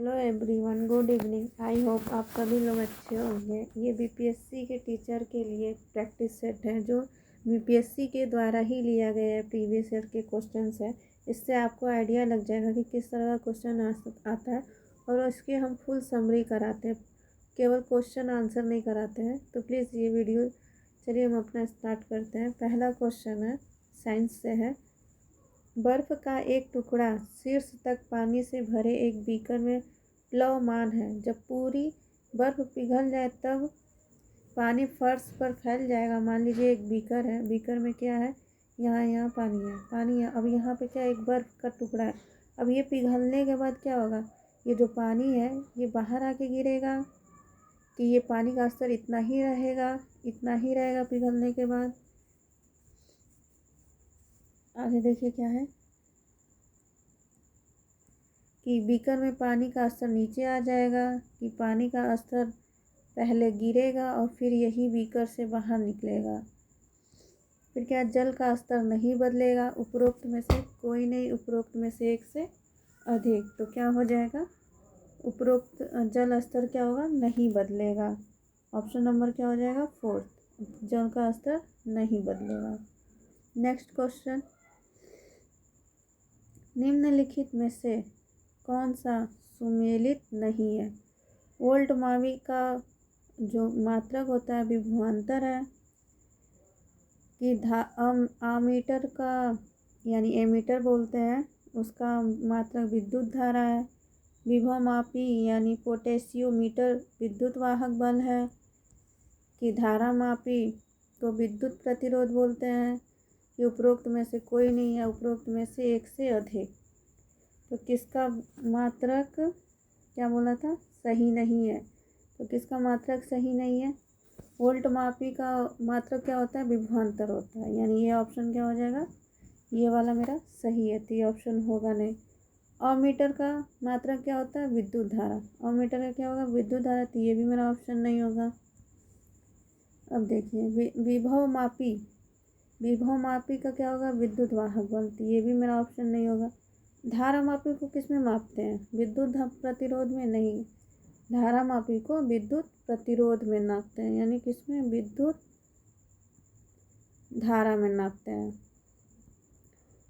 Hello everyone, good evening. I hope आप सभी लोग अच्छे होंगे। ये बीपीएससी के टीचर के लिए प्रैक्टिस सेट है जो बीपीएससी के द्वारा ही लिया गया है। प्रीवियस ईयर के क्वेश्चंस है। इससे आपको आइडिया लग जाएगा कि किस तरह का क्वेश्चन आता है और इसकी हम फुल समरी कराते हैं, केवल क्वेश्चन आंसर नहीं कराते हैं। तो प्लीज़ ये वीडियो, चलिए हम अपना स्टार्ट करते हैं। पहला क्वेश्चन है, साइंस से है। बर्फ का एक टुकड़ा शीर्ष तक पानी से भरे एक बीकर में प्लवमान है। जब पूरी बर्फ पिघल जाए तब पानी फर्श पर फैल जाएगा। मान लीजिए एक बीकर है, बीकर में क्या है, यहाँ पानी है। अब यहाँ पे क्या, एक बर्फ का टुकड़ा है। अब ये पिघलने के बाद क्या होगा, ये जो पानी है ये बाहर आके गिरेगा कि ये पानी का स्तर इतना ही रहेगा पिघलने के बाद। आगे देखिए क्या है कि बीकर में पानी का स्तर नीचे आ जाएगा, कि पानी का स्तर पहले गिरेगा और फिर यही बीकर से बाहर निकलेगा। फिर क्या, जल का स्तर नहीं बदलेगा, उपरोक्त में से कोई नहीं, उपरोक्त में से एक से अधिक। तो क्या हो जाएगा, उपरोक्त जल स्तर क्या होगा, नहीं बदलेगा। ऑप्शन नंबर क्या हो जाएगा, 4, जल का स्तर नहीं बदलेगा। नेक्स्ट क्वेश्चन, निम्नलिखित में से कौन सा सुमेलित नहीं है। वोल्ट मावी का जो मात्रक होता है विभवांतर है, कि आमीटर का यानी एमीटर बोलते हैं, उसका मात्रक विद्युत धारा है। विभव मापी यानी पोटेशियोमीटर विद्युत वाहक बल है, कि धारा मापी को विद्युत प्रतिरोध बोलते हैं, कि उपरोक्त में से कोई नहीं है, उपरोक्त में से एक से अधिक। तो किसका मात्रक क्या बोला था, सही नहीं है। तो किसका मात्रक सही नहीं है, वोल्ट मापी का मात्रक क्या होता है, विभवांतर होता है। यानी ये ऑप्शन क्या हो जाएगा, ये वाला मेरा सही है, तो ये ऑप्शन होगा नहीं। अमीटर का मात्रक क्या होता है, विद्युत धारा। अमीटर का क्या होगा, विद्युत धारा, तो ये भी मेरा ऑप्शन नहीं होगा। अब देखिए विभव मापी का क्या होगा, विद्युत वाहक बल, तो ये भी मेरा ऑप्शन नहीं होगा। धारा मापी को किस में मापते हैं, विद्युत प्रतिरोध में नहीं, धारा मापी को विद्युत प्रतिरोध में नापते हैं, यानी किसमें, विद्युत धारा में नापते हैं।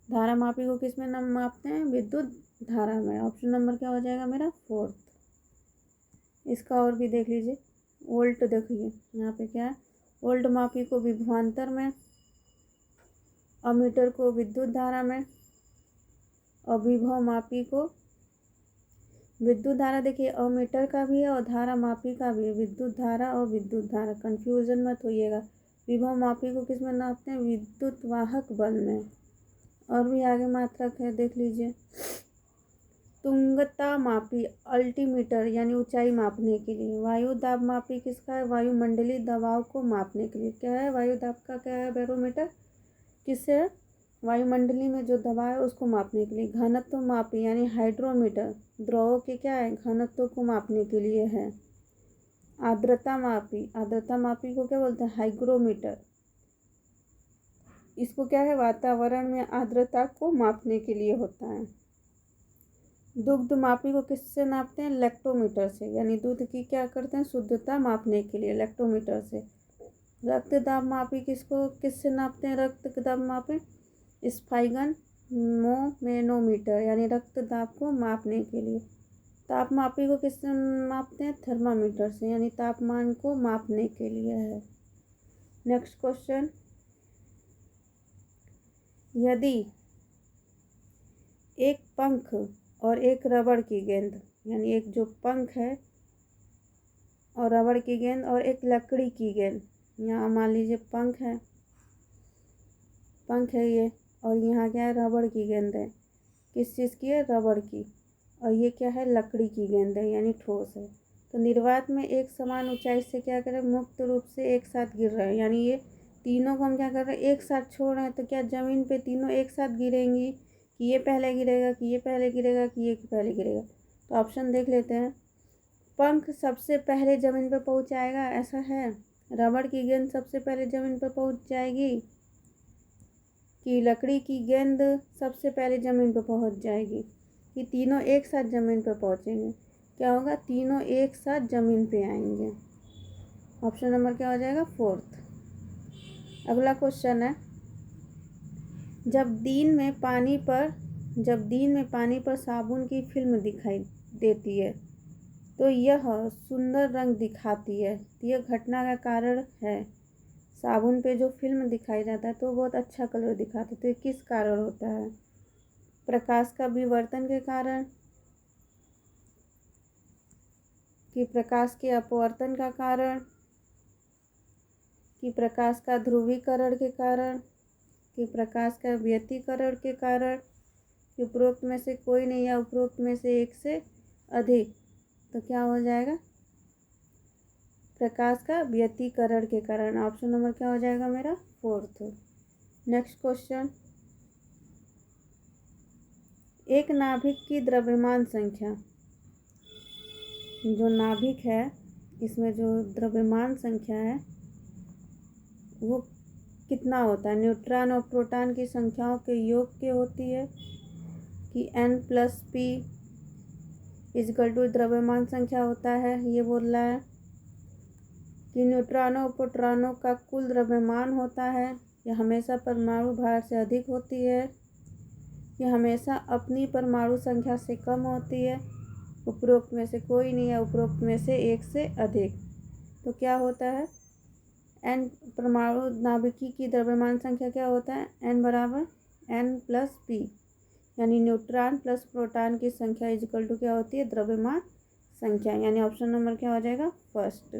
धारा मापी को किस में मापते हैं, विद्युत धारा में। ऑप्शन नंबर क्या हो जाएगा मेरा, 4। इसका और भी देख लीजिए, वोल्ट देखिए यहाँ पे क्या है, वोल्ट मापी को विभवांतर में, अमीटर को विद्युत धारा में, और विभव मापी को विद्युत धारा। देखिए अमीटर का भी है और धारा मापी का भी है, विद्युत धारा और विद्युत धारा, कंफ्यूजन मत होइएगा। विभव मापी को किस में नापते हैं, विद्युत वाहक बल में। और भी आगे मात्रक है, देख लीजिए। तुंगता मापी अल्टीमीटर यानी ऊंचाई मापने के लिए। वायु दाब मापी किसका है, वायुमंडलीय दबाव को मापने के लिए। क्या है, वायु दाब का क्या है, बैरोमीटर, किससे है, वायुमंडलीय में जो दबाव है उसको मापने के लिए। घनत्व मापी यानी हाइड्रोमीटर, द्रवों के क्या है, घनत्व को मापने के लिए है। आर्द्रता मापी को क्या बोलते हैं, हाइग्रोमीटर, इसको क्या है, वातावरण में आर्द्रता को मापने के लिए होता है। दुग्ध मापी को किससे नापते हैं, लैक्टोमीटर से, यानी दूध की क्या करते हैं, शुद्धता मापने के लिए लैक्टोमीटर से। रक्त दाब मापी किससे नापते हैं, रक्त दाब मापी स्पाइगन-मैनोमीटर, यानी रक्त दाब को मापने के लिए। ताप मापी को किससे मापते हैं, थर्मामीटर से, यानी तापमान को मापने के लिए है। नेक्स्ट क्वेश्चन, यदि एक पंख और एक रबड़ की गेंद, यानी एक जो पंख है और रबड़ की गेंद और एक लकड़ी की गेंद, यहाँ मान लीजिए पंख है ये, और यहाँ क्या है, रबड़ की गेंद है। किस चीज़ की है, रबड़ की, और ये क्या है, लकड़ी की गेंद है, यानी ठोस है। तो निर्वात में एक समान ऊंचाई से क्या करें, मुक्त रूप से एक साथ गिर रहे हैं, यानी ये तीनों को हम क्या कर रहे हैं, एक साथ छोड़ रहे हैं। तो क्या ज़मीन पे तीनों एक साथ गिरेंगी, कि ये पहले गिरेगा, कि ये पहले गिरेगा, कि ये पहले गिरेगा। तो ऑप्शन देख लेते हैं। पंख सबसे पहले ज़मीन पर पहुँच जाएगा, ऐसा है। रबड़ की गेंद सबसे पहले ज़मीन पर पहुँच जाएगी, कि लकड़ी की गेंद सबसे पहले ज़मीन पर पहुँच जाएगी, कि तीनों एक साथ ज़मीन पर पहुँचेंगे। क्या होगा, तीनों एक साथ जमीन पे आएंगे। ऑप्शन नंबर क्या हो जाएगा, फोर्थ। अगला क्वेश्चन है, जब दिन में पानी पर साबुन की फिल्म दिखाई देती है तो यह सुंदर रंग दिखाती है, तो यह घटना का कारण है। साबुन पे जो फिल्म दिखाई जाता है तो बहुत अच्छा कलर दिखाता है, तो ये किस कारण होता है? प्रकाश का विवर्तन के कारण, कि प्रकाश के अपवर्तन का कारण, कि प्रकाश का ध्रुवीकरण के कारण, कि प्रकाश का व्यतिकरण के कारण, कि उपरोक्त में से कोई नहीं या उपरोक्त में से एक से अधिक। तो क्या हो जाएगा, प्रकाश का व्यतिकरण के कारण। ऑप्शन नंबर क्या हो जाएगा मेरा, फोर्थ। नेक्स्ट क्वेश्चन, एक नाभिक की द्रव्यमान संख्या, जो नाभिक है इसमें जो द्रव्यमान संख्या है वो कितना होता है? न्यूट्रॉन और प्रोटॉन की संख्याओं के योग के होती है, कि n+p इक्वल टू द्रव्यमान संख्या होता है, ये बोल रहा है। कि न्यूट्रॉनों और प्रोटॉनों का कुल द्रव्यमान होता है, यह हमेशा परमाणु भार से अधिक होती है, यह हमेशा अपनी परमाणु संख्या से कम होती है, उपरोक्त में से कोई नहीं है, उपरोक्त में से एक से अधिक। तो क्या होता है, n परमाणु नाभिकी की द्रव्यमान संख्या क्या होता है, n बराबर n+p, यानी न्यूट्रॉन प्लस प्रोटॉन की संख्या इक्वल टू क्या होती है, द्रव्यमान संख्या, यानी ऑप्शन नंबर क्या हो जाएगा, फर्स्ट।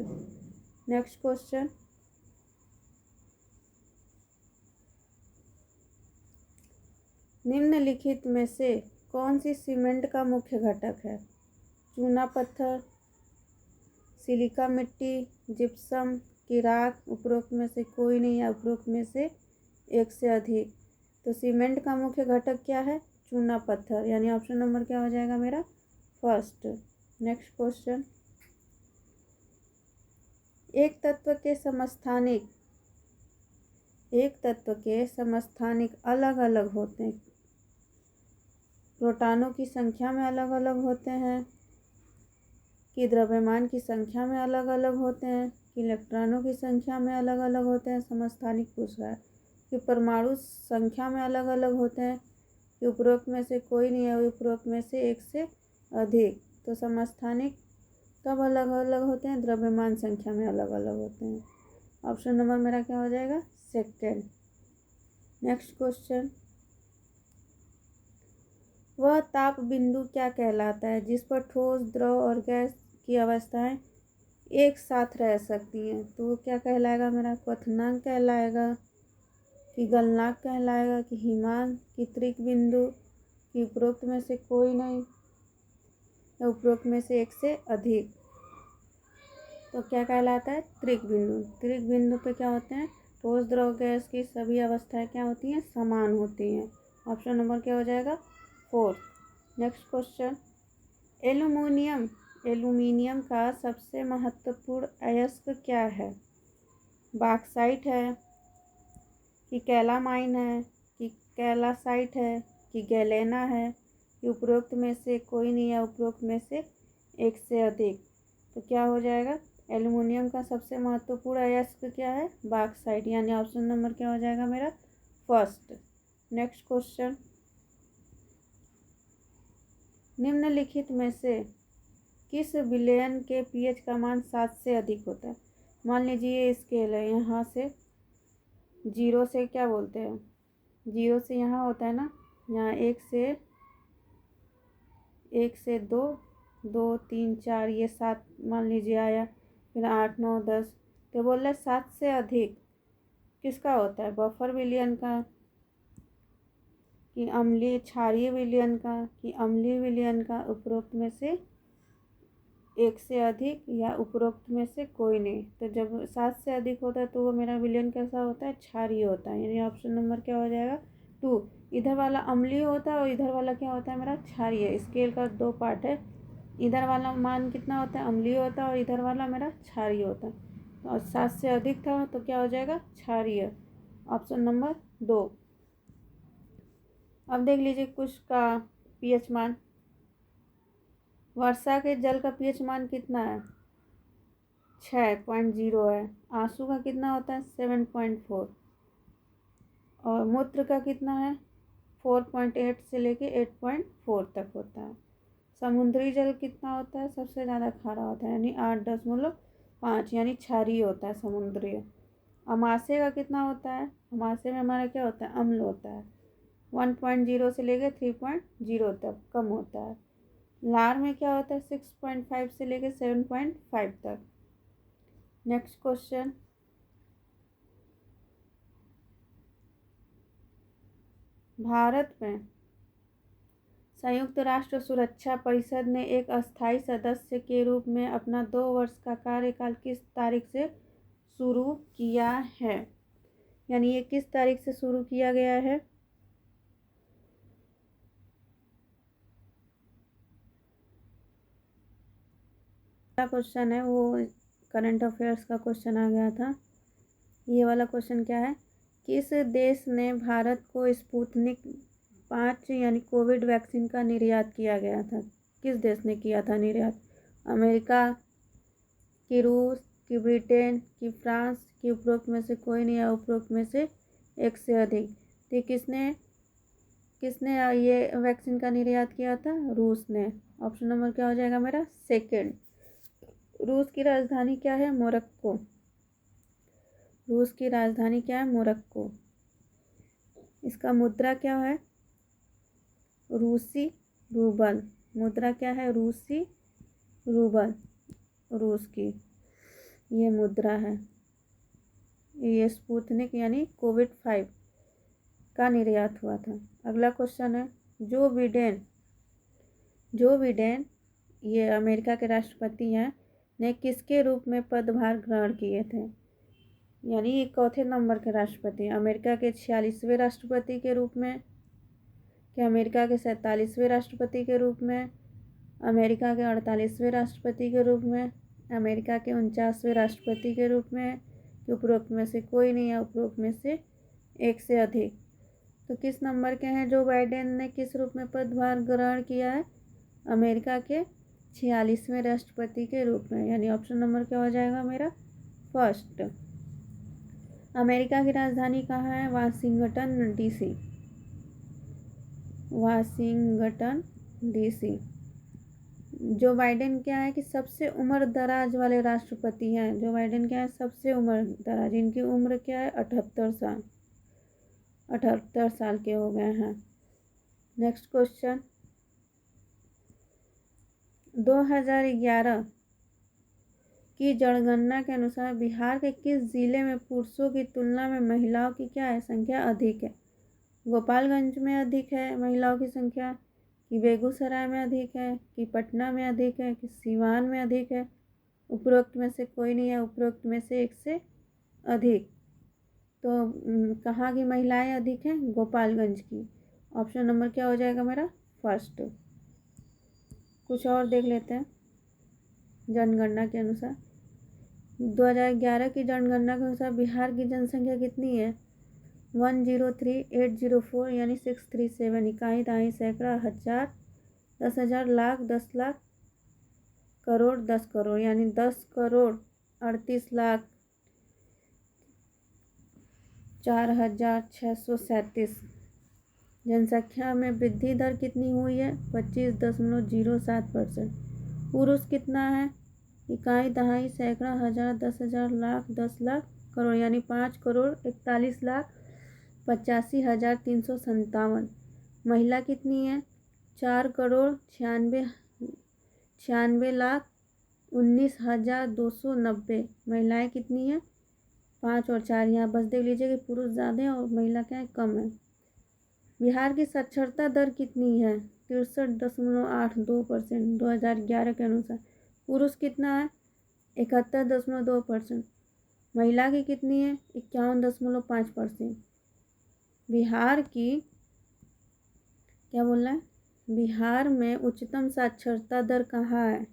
नेक्स्ट क्वेश्चन, निम्नलिखित में से कौन सी सीमेंट का मुख्य घटक है? चूना पत्थर, सिलिका मिट्टी, जिप्सम की राख, उपरोक्त में से कोई नहीं या उपरोक्त में से एक से अधिक। तो सीमेंट का मुख्य घटक क्या है, चूना पत्थर, यानी ऑप्शन नंबर क्या हो जाएगा मेरा, फर्स्ट। नेक्स्ट क्वेश्चन, एक तत्व के समस्थानिक अलग अलग होते हैं, प्रोटॉनों की संख्या में अलग अलग होते हैं, कि द्रव्यमान की संख्या में अलग अलग होते हैं, कि इलेक्ट्रॉनों की संख्या में अलग अलग होते हैं, समस्थानिक पूछ रहा है, कि परमाणु संख्या में अलग अलग होते हैं, कि उपरोक्त में से कोई नहीं है, उपरोक्त में से एक से अधिक। तो समस्थानिक कब अलग अलग होते हैं, द्रव्यमान संख्या में अलग अलग होते हैं। ऑप्शन नंबर मेरा क्या हो जाएगा, सेकेंड। नेक्स्ट क्वेश्चन, वह ताप बिंदु क्या कहलाता है जिस पर ठोस, द्रव और गैस की अवस्थाएं एक साथ रह सकती हैं? तो वो क्या कहलाएगा मेरा, क्वथनांक कहलाएगा, कि गलनांक कहलाएगा, कि हिमांक, कि त्रिक बिंदु, कि उपरोक्त में से कोई नहीं या उपरोक्त में से एक से अधिक। तो क्या कहलाता है, त्रिक बिंदु। त्रिक बिंदु पे क्या होते हैं, ठोस, द्रव, गैस की सभी अवस्थाएं क्या होती हैं, समान होती हैं। ऑप्शन नंबर क्या हो जाएगा, फोर्थ। नेक्स्ट क्वेश्चन, एल्यूमिनियम का सबसे महत्वपूर्ण अयस्क क्या है? बॉक्साइट है, कि कैलामाइन है, कि कैलासाइट है, कि गैलेना है, कि उपरोक्त में से कोई नहीं या उपरोक्त में से एक से अधिक। तो क्या हो जाएगा, एल्यूमिनियम का सबसे महत्वपूर्ण अयस्क क्या है, बॉक्साइट, यानी ऑप्शन नंबर क्या हो जाएगा मेरा, फर्स्ट। नेक्स्ट क्वेश्चन, निम्नलिखित में से किस विलयन के पीएच का मान 7 से अधिक होता है? मान लीजिए ये स्केल है, यहाँ से 0 से क्या बोलते हैं, 0 से यहाँ होता है ना, यहाँ 1 से 2, 2, 3, 4, ये 7 मान लीजिए आया, फिर 8, 9, 10। तो बोल रहे 7 से अधिक किसका होता है, बफर विलयन का, कि अम्लीय क्षारीय विलयन का, कि अम्लीय विलयन का, उपरोक्त में से एक से अधिक या उपरोक्त में से कोई नहीं। तो जब 7 से अधिक होता है तो वो मेरा विलयन कैसा होता है, क्षारीय होता है, यानी ऑप्शन नंबर क्या हो जाएगा, 2। इधर वाला अम्लीय होता है और इधर वाला क्या होता है मेरा, क्षारीय। स्केल का 2 पार्ट है, इधर वाला मान कितना होता है, अम्लीय होता है, और इधर वाला मेरा क्षारीय होता है। और 7 से अधिक था तो क्या हो जाएगा, क्षारीय, ऑप्शन नंबर 2। अब देख लीजिए कुछ का पीएच मान, वर्षा के जल का पीएच मान कितना है? 6.0 है। आंसू का कितना होता है? 7.4। और मूत्र का कितना है? 4.8 से लेके 8.4 तक होता है। समुद्री जल कितना होता है? सबसे ज़्यादा खारा होता है, यानी 8.5, यानी क्षारीय होता है समुद्री। अमाशय का कितना होता है? अमाशय में हमारा क्या होता है? अम्ल होता है। 1.0 से लेकर 3.0 तक कम होता है। लार में क्या होता है? 6.5 से लेकर 7.5 तक। नेक्स्ट क्वेश्चन, भारत में संयुक्त राष्ट्र सुरक्षा परिषद ने एक अस्थायी सदस्य के रूप में अपना 2 वर्ष का कार्यकाल किस तारीख से शुरू किया है? यानी ये किस तारीख से शुरू किया गया है? क्वेश्चन है वो करंट अफेयर्स का क्वेश्चन आ गया था। ये वाला क्वेश्चन क्या है? किस देश ने भारत को स्पुतनिक 5 यानी कोविड वैक्सीन का निर्यात किया गया था? किस देश ने किया था निर्यात? अमेरिका, कि रूस, कि ब्रिटेन, कि फ्रांस, कि उपरोक्त में से कोई नहीं, या उपरोक्त में से एक से अधिक। तो किसने ये वैक्सीन का निर्यात किया था? रूस ने। ऑप्शन नंबर क्या हो जाएगा मेरा? सेकेंड। रूस की राजधानी क्या है? मोरक्को। रूस की राजधानी क्या है? मोरक्को। इसका मुद्रा क्या है? रूसी रूबल। मुद्रा क्या है? रूसी रूबल, रूस की ये मुद्रा है। ये स्पुतनिक यानी कोविड-5 का निर्यात हुआ था। अगला क्वेश्चन है, जो बिडेन ये अमेरिका के राष्ट्रपति हैं, ने किसके रूप में पदभार ग्रहण किए थे? यानी ये चौथे नंबर के राष्ट्रपति, अमेरिका के 46वें राष्ट्रपति के रूप में, कि अमेरिका के 47वें राष्ट्रपति के रूप में, अमेरिका के 48वें राष्ट्रपति के रूप में, अमेरिका के 49वें राष्ट्रपति के रूप में, कि उपरोक्त में से कोई नहीं, या उपरोक्त में से एक से अधिक। तो किस नंबर के हैं जो बाइडेन ने किस रूप में पदभार ग्रहण किया है? अमेरिका के 46वें राष्ट्रपति के रूप में, यानी ऑप्शन नंबर क्या हो जाएगा मेरा? फर्स्ट। अमेरिका की राजधानी कहाँ है? Washington DC. Washington DC. Joe Biden क्या है कि सबसे उम्र दराज वाले राष्ट्रपति हैं। जो बाइडेन क्या है? सबसे उम्र दराज। इनकी उम्र क्या है? 78 साल। 78 साल के हो गए हैं। नेक्स्ट क्वेश्चन, 2011 की जनगणना के अनुसार बिहार के किस जिले में पुरुषों की तुलना में महिलाओं की क्या है? संख्या अधिक है? गोपालगंज में अधिक है महिलाओं की संख्या, कि बेगूसराय में अधिक है, कि पटना में अधिक है, कि सिवान में अधिक है? उपरोक्त में से कोई नहीं है, उपरोक्त में से एक से अधिक। तो कहाँ की महिलाएं अधिक हैं? गोपालगंज की। ऑप्शन नंबर क्या हो जाएगा मेरा? फर्स्ट। कुछ और देख लेते हैं। जनगणना के अनुसार 2011 की जनगणना के अनुसार बिहार की जनसंख्या कितनी है? 103,804 यानी 637। इकाई, दहाई, सैकड़ा, हजार, 10,000, लाख, 10 लाख, करोड़, 10 करोड़, यानी 10,38,04,637। जनसंख्या में वृद्धि दर कितनी हुई है? 25.07%। पुरुष कितना है? इकाई, दहाई, सैकड़ा, हजार, 10,000, लाख, 10 लाख, करोड़, यानी 5,41,85,357। महिला कितनी है? 4,96,96,19,290। महिलाएं कितनी है? 5 और 4। यहाँ बस देख लीजिए कि पुरुष ज़्यादा है और महिला क्या है? कम है। बिहार की साक्षरता दर कितनी है? 63.82%। 2011 के अनुसार पुरुष कितना है? 71.2%। महिला की कितनी है? 51.5%। बिहार की क्या बोल रहा है? बिहार में उच्चतम साक्षरता दर कहाँ है?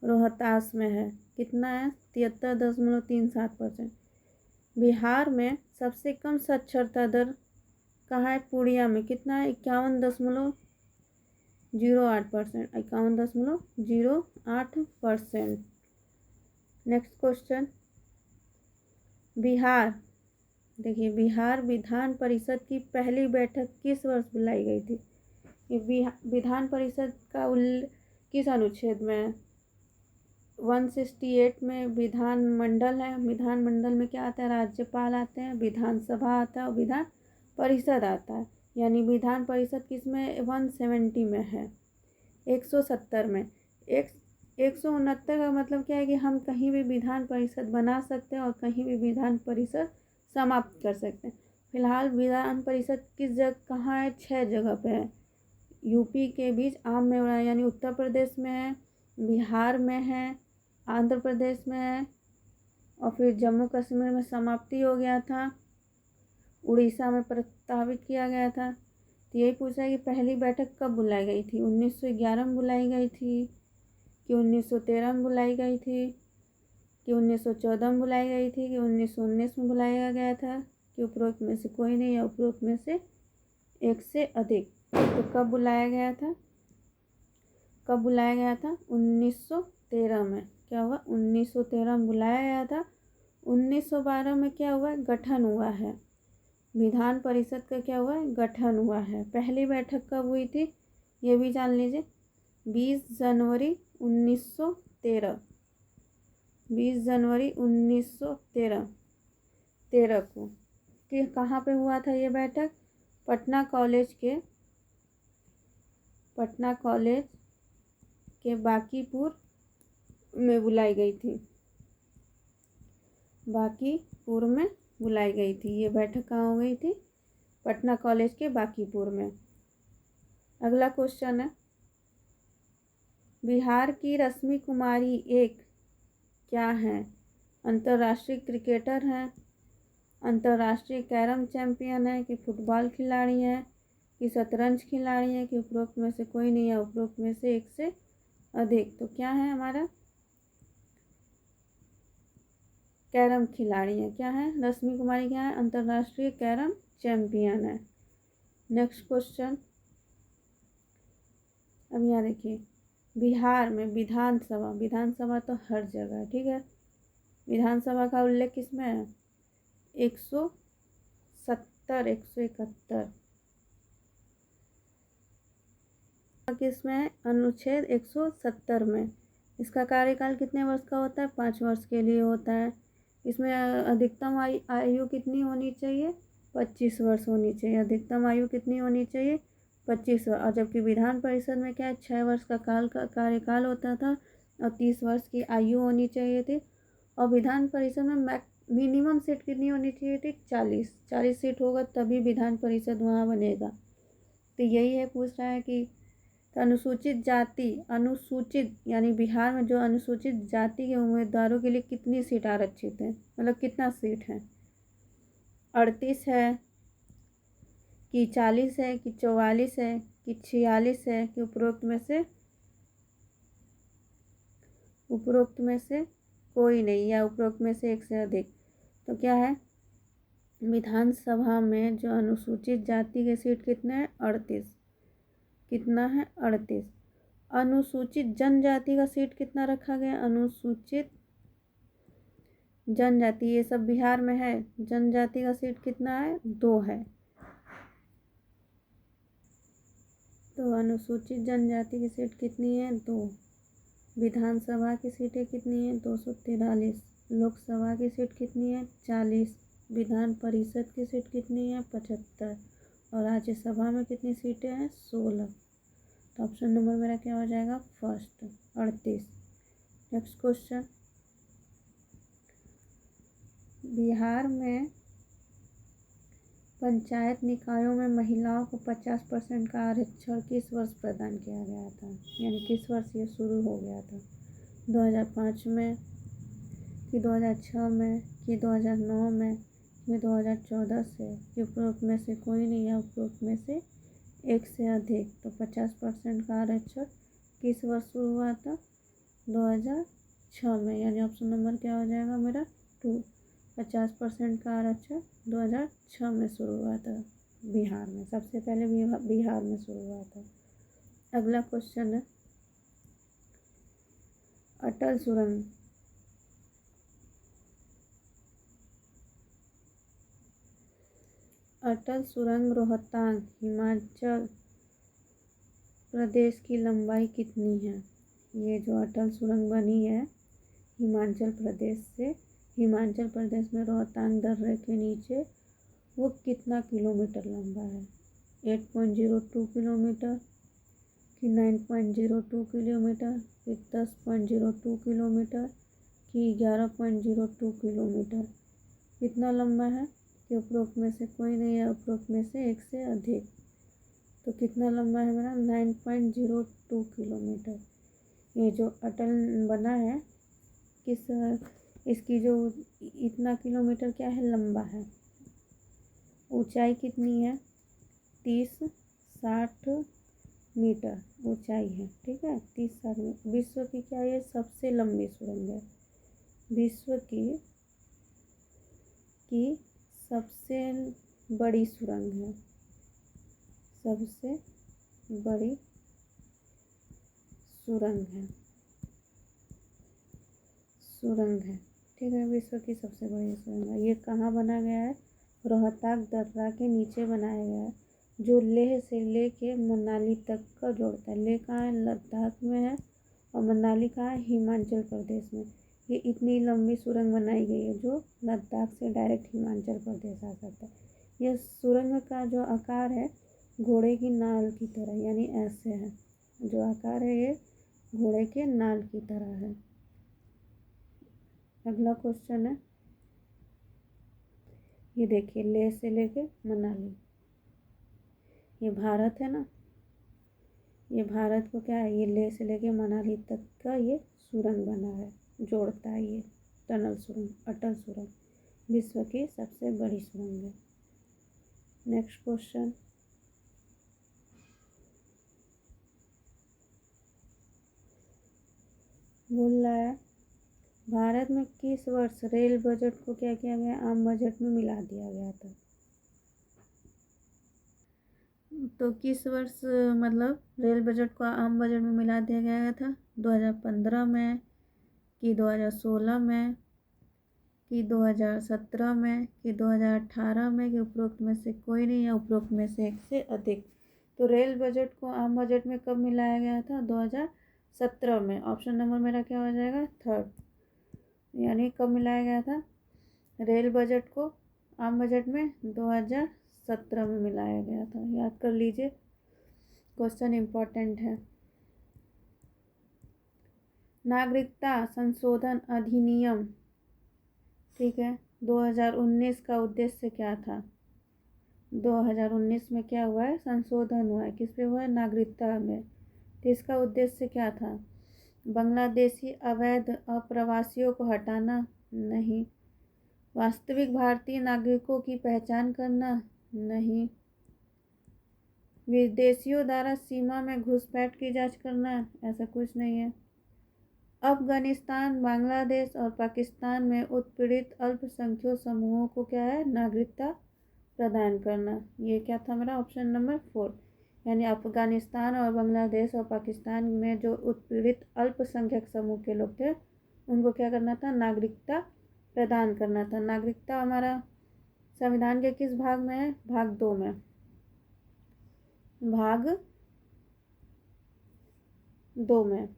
रोहतास में है। कितना है? 73.37%। बिहार में सबसे कम साक्षरता दर कहाँ है? पूर्णिया में। कितना है? 51.0 0.08%, 51.08%। नेक्स्ट क्वेश्चन, बिहार, देखिए बिहार विधान परिषद की पहली बैठक किस वर्ष बुलाई गई थी? ये विधान परिषद का किस अनुच्छेद में? 168 में विधानमंडल है। विधानमंडल में क्या आता है? राज्यपाल आते हैं, विधानसभा आता है और विधान परिषद आता है। यानी विधान परिषद किस में? 170 में है। 170 में 169 का मतलब क्या है कि हम कहीं भी विधान परिषद बना सकते हैं और कहीं भी विधान परिषद समाप्त कर सकते हैं। फिलहाल विधान परिषद किस जगह कहाँ है? 6 जगह पे है। यूपी के बीच आम में हो रहा है, यानी उत्तर प्रदेश में है, बिहार में है, आंध्र प्रदेश में है, और फिर जम्मू कश्मीर में समाप्ति हो गया था, उड़ीसा में प्रस्तावित किया गया था। तो यही पूछा है कि पहली बैठक कब बुलाई गई थी? 1911 में बुलाई गई थी कि 1913 में बुलाई गई थी कि 1914 में बुलाई गई थी कि 1919 में बुलाया गया था कि उपरोक्त में से कोई नहीं या उपरोक्त में से एक से अधिक? तो कब बुलाया गया था? 1913 में। क्या हुआ? 1913 में बुलाया गया था। 1912 में क्या हुआ? गठन हुआ है। विधान परिषद का क्या हुआ? गठन हुआ है। पहली बैठक कब हुई थी ये भी जान लीजिए, 20 जनवरी 1913। 20 जनवरी 1913 को कि कहाँ पे हुआ था ये बैठक? पटना कॉलेज के बांकीपुर में बुलाई गई थी। बांकीपुर में बुलाई गई थी। ये बैठक कहाँ हो गई थी? पटना कॉलेज के बांकीपुर में। अगला क्वेश्चन है, बिहार की रश्मि कुमारी एक क्या है? अंतर्राष्ट्रीय क्रिकेटर हैं, अंतर्राष्ट्रीय कैरम चैंपियन है कि फुटबॉल खिलाड़ी है कि शतरंज खिलाड़ी है कि उपरोक्त में से कोई नहीं है, उपरोक्त में से एक से अधिक? तो क्या है हमारा? कैरम खिलाड़ी है। क्या है? रश्मि कुमारी क्या है? अंतर्राष्ट्रीय कैरम चैंपियन है। नेक्स्ट क्वेश्चन, अब यहाँ देखिए, बिहार में विधानसभा तो हर जगह है, ठीक है। विधानसभा का उल्लेख किस में है? 171 किस में है? अनुच्छेद 170 में। इसका कार्यकाल कितने वर्ष का होता है? 5 वर्ष के लिए होता है। इसमें अधिकतम आयु कितनी होनी चाहिए? 25 वर्ष होनी चाहिए। अधिकतम आयु कितनी होनी चाहिए? 25 वर्ष। और जबकि विधान परिषद में क्या है? 6 वर्ष का कार्यकाल होता था और 30 वर्ष की आयु होनी चाहिए थी। और विधान परिषद में मिनिमम सीट कितनी होनी चाहिए थी? 40 सीट होगा तभी विधान परिषद वहाँ बनेगा। तो यही है, पूछ रहा है कि तो अनुसूचित यानी बिहार में जो अनुसूचित जाति के उम्मीदवारों के लिए कितनी सीट आरक्षित है? मतलब कितना सीट है? 38 है कि 40 है कि 44 है कि 46 है कि उपरोक्त में से कोई नहीं या उपरोक्त में से एक से अधिक? तो क्या है? विधानसभा में जो अनुसूचित जाति के सीट कितने हैं? 38। कितना है? 38। अनुसूचित जनजाति का सीट कितना रखा गया? अनुसूचित जनजाति, ये सब बिहार में है। जनजाति का सीट कितना है? 2 है। तो अनुसूचित जनजाति की सीट कितनी है? 2। विधानसभा की सीटें कितनी है? 243। लोकसभा की सीट कितनी है? 40। विधान परिषद की सीट कितनी है? 75। और राज्यसभा में कितनी सीटें हैं? 16। तो ऑप्शन नंबर मेरा क्या हो जाएगा? फर्स्ट, 38। नेक्स्ट क्वेश्चन, बिहार में पंचायत निकायों में महिलाओं को 50% का आरक्षण किस वर्ष प्रदान किया गया था? यानी किस वर्ष ये शुरू हो गया था? 2005 में कि 2006 में कि 2009 में कि 2014 से कि उपरोक्त में से कोई नहीं या उपरोक्त में से एक से अधिक? तो 50% का आरक्षण किस वर्ष शुरू हुआ था? 2006 में। यानी ऑप्शन नंबर क्या हो जाएगा मेरा? 2। 50% का आरक्षण 2006 में शुरू हुआ था बिहार में। सबसे पहले बिहार में शुरू हुआ था। अगला क्वेश्चन है अटल सुरंग रोहतांग हिमाचल प्रदेश की लंबाई कितनी है? ये जो अटल सुरंग बनी है हिमाचल प्रदेश में रोहतांग दर्रे के नीचे, वो कितना किलोमीटर लंबा है? 8.02 किलोमीटर कि 9.02 किलोमीटर कि 10.02 किलोमीटर कि 11.02 किलोमीटर? कितना लंबा है कि उपरोक्त में से कोई नहीं है, उपरोक्त में से एक से अधिक। तो कितना लंबा है मेरा? 9.02 किलोमीटर। ये जो अटल बना है इसकी जो इतना किलोमीटर क्या है, लंबा है। ऊंचाई कितनी है? 30-60 मीटर ऊंचाई है, ठीक है, 30-60 मीटर। विश्व की क्या ये सबसे लंबी सुरंग है? विश्व की सबसे बड़ी सुरंग है, सबसे बड़ी सुरंग है, ठीक है, विश्व की सबसे बड़ी सुरंग है। ये कहाँ बना गया है? रोहतांग दर्रा के नीचे बनाया गया है, जो लेह से लेके मनाली तक का जोड़ता है। लेह कहाँ है? लद्दाख में है, और मनाली कहाँ है? हिमाचल प्रदेश में। ये इतनी लंबी सुरंग बनाई गई है जो लद्दाख से डायरेक्ट हिमाचल प्रदेश आ सकता है। यह सुरंग का जो आकार है घोड़े की नाल की तरह, यानी ऐसे है। जो आकार है ये घोड़े के नाल की तरह है। अगला क्वेश्चन है, ये देखिए, लेह से लेके मनाली, ये भारत है ना, ये भारत को क्या है, ये लेह से लेके मनाली तक का ये सुरंग बना है, जोड़ता है ये टनल सुरंग, अटल सुरंग, विश्व की सबसे बड़ी सुरंग है। नेक्स्ट क्वेश्चन, बोल रहा है भारत में किस वर्ष रेल बजट को क्या किया गया? आम बजट में मिला दिया गया था। तो किस वर्ष मतलब रेल बजट को आम बजट में मिला दिया गया था? 2015 में कि 2016 में कि 2017 में कि 2018 में कि उपरोक्त में से कोई नहीं, या उपरोक्त में से एक से अधिक। तो रेल बजट को आम बजट में कब मिलाया गया था? 2017 में। ऑप्शन नंबर मेरा क्या हो जाएगा? थर्ड। यानी कब मिलाया गया था रेल बजट को आम बजट में? 2017 में मिलाया गया था, याद कर लीजिए, क्वेश्चन इम्पोर्टेंट है। नागरिकता संशोधन अधिनियम, ठीक है, 2019 का उद्देश्य क्या था? 2019 में क्या हुआ है? संशोधन हुआ है। किस पे हुआ है? नागरिकता में। तो इसका उद्देश्य क्या था? बांग्लादेशी अवैध अप्रवासियों को हटाना? नहीं। वास्तविक भारतीय नागरिकों की पहचान करना? नहीं। विदेशियों द्वारा सीमा में घुसपैठ की जांच करना? ऐसा कुछ नहीं है। अफगानिस्तान, बांग्लादेश और पाकिस्तान में उत्पीड़ित अल्पसंख्यक समूहों को क्या है? नागरिकता प्रदान करना। ये क्या था मेरा? Option number 4। यानी अफगानिस्तान और बांग्लादेश और पाकिस्तान में जो उत्पीड़ित अल्पसंख्यक समूह के लोग थे उनको क्या करना था? नागरिकता प्रदान करना था। नागरिकता हमारा संविधान के किस भाग में है? भाग 2 में। भाग 2 में।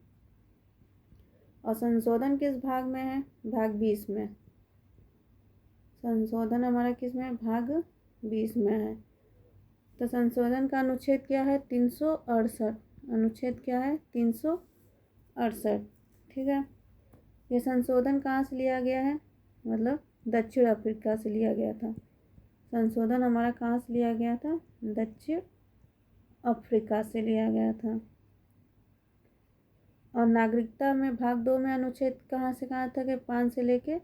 और संशोधन किस भाग में है? भाग 20 में। संशोधन हमारा किस में? भाग 20 में है। तो संशोधन का अनुच्छेद क्या है? 368। अनुच्छेद क्या है? 368, ठीक है। ये संशोधन कहाँ से लिया गया है? मतलब दक्षिण अफ्रीका से लिया गया था। संशोधन हमारा कहाँ से लिया गया था? दक्षिण अफ्रीका से लिया गया था। और नागरिकता में भाग 2 में अनुच्छेद कहाँ से कहाँ तक है? 5 से लेके